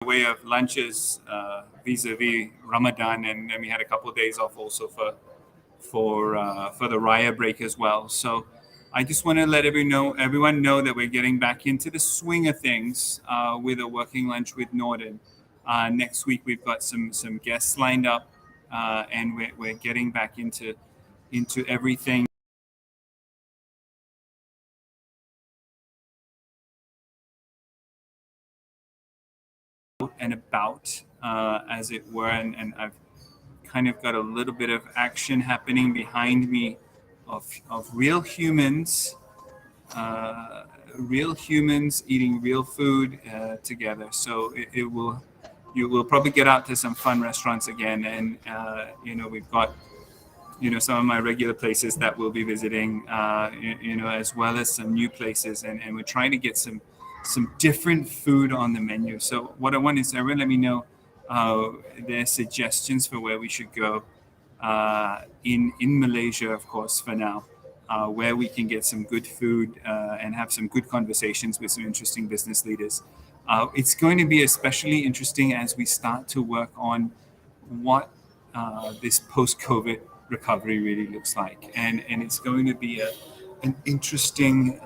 way of lunches vis-a-vis Ramadan, and then we had a couple of days off also for the Raya break as well. So I just want to let everyone know that we're getting back into the swing of things with a working lunch with Norden. Next week we've got some guests lined up, and we're getting back into everything and about, as it were, and I've kind of got a little bit of action happening behind me of real humans eating real food together. So you will probably get out to some fun restaurants again, and we've got some of my regular places that we'll be visiting, as well as some new places, and we're trying to get some different food on the menu. So what I want is everyone let me know their suggestions for where we should go in Malaysia, of course, for now, where we can get some good food and have some good conversations with some interesting business leaders. It's going to be especially interesting as we start to work on what this post-COVID recovery really looks like, and it's going to be an interesting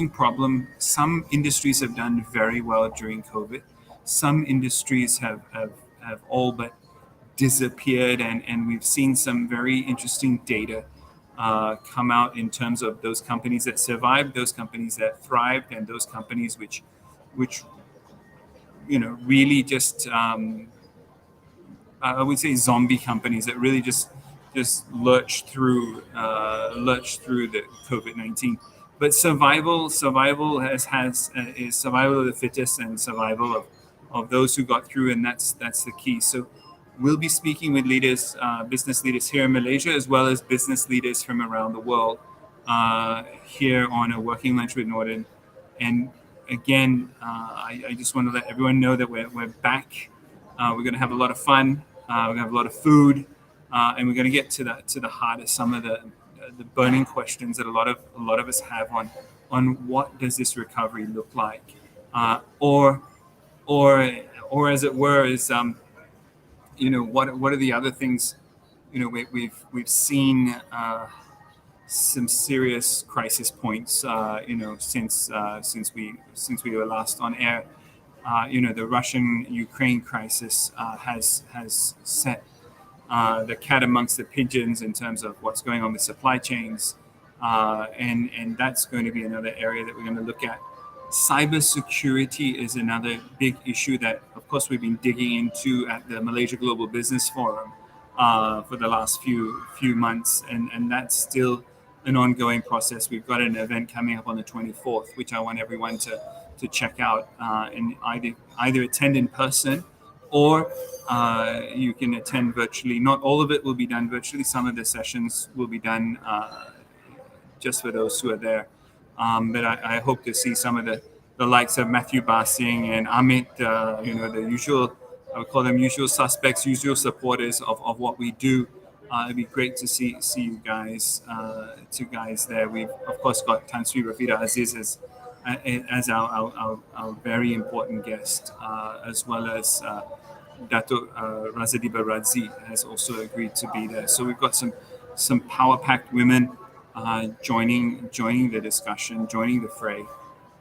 problem. Some industries have done very well during COVID. Some industries have all but disappeared, and we've seen some very interesting data come out in terms of those companies that survived, those companies that thrived, and those companies which really just I would say zombie companies that really just lurched through the COVID-19. But survival is survival of the fittest and survival of those who got through, and that's the key. So we'll be speaking with leaders, business leaders here in Malaysia, as well as business leaders from around the world here on a working lunch with Norden. And again, I just want to let everyone know that we're back. We're going to have a lot of fun. We're going to have a lot of food, and we're going to get to the heart of some of the burning questions that a lot of us have on what does this recovery look like, or as it were, is what are the other things. We've seen some serious crisis points since we were last on air. The Russian-Ukraine crisis has set the cat amongst the pigeons in terms of what's going on with supply chains, and that's going to be another area that we're going to look at. Cybersecurity is another big issue that, of course, we've been digging into at the Malaysia Global Business Forum for the last few months, and that's still an ongoing process. We've got an event coming up on the 24th, which I want everyone to check out and either attend in person, or you can attend virtually. Not all of it will be done virtually. Some of the sessions will be done just for those who are there. But I hope to see some of the likes of Matthew Basing and Amit, the usual, I would call them usual suspects, usual supporters of what we do. It'd be great to see you guys, two guys there. We've, of course, got Tan Sri Rafida Aziz as our very important guest, as well as Dato Razadiba Radzi has also agreed to be there. So we've got some power-packed women joining the discussion, joining the fray.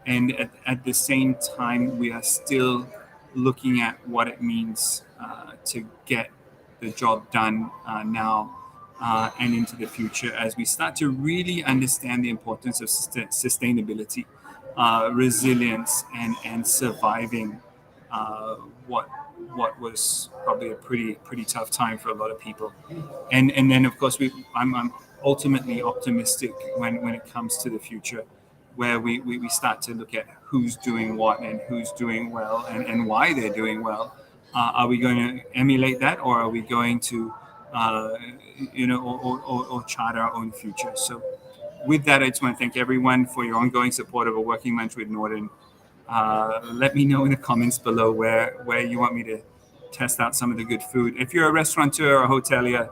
And at the same time, we are still looking at what it means to get the job done now and into the future, as we start to really understand the importance of sustainability, resilience, and surviving what was probably a pretty tough time for a lot of people. And then, of course, I'm ultimately optimistic when it comes to the future, where we start to look at who's doing what and who's doing well and why they're doing well. Are we going to emulate that, or are we going to, or chart our own future? So with that, I just want to thank everyone for your ongoing support of a working lunch with Norden. Let me know in the comments below where you want me to test out some of the good food. If you're a restaurateur or a hotelier,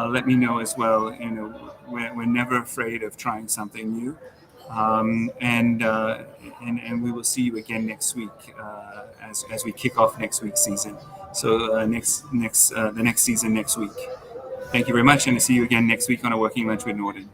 let me know as well. We're never afraid of trying something new. And we will see you again next week as we kick off next week's season. So the next season next week. Thank you very much, and I'll see you again next week on A Working Lunch with Norden.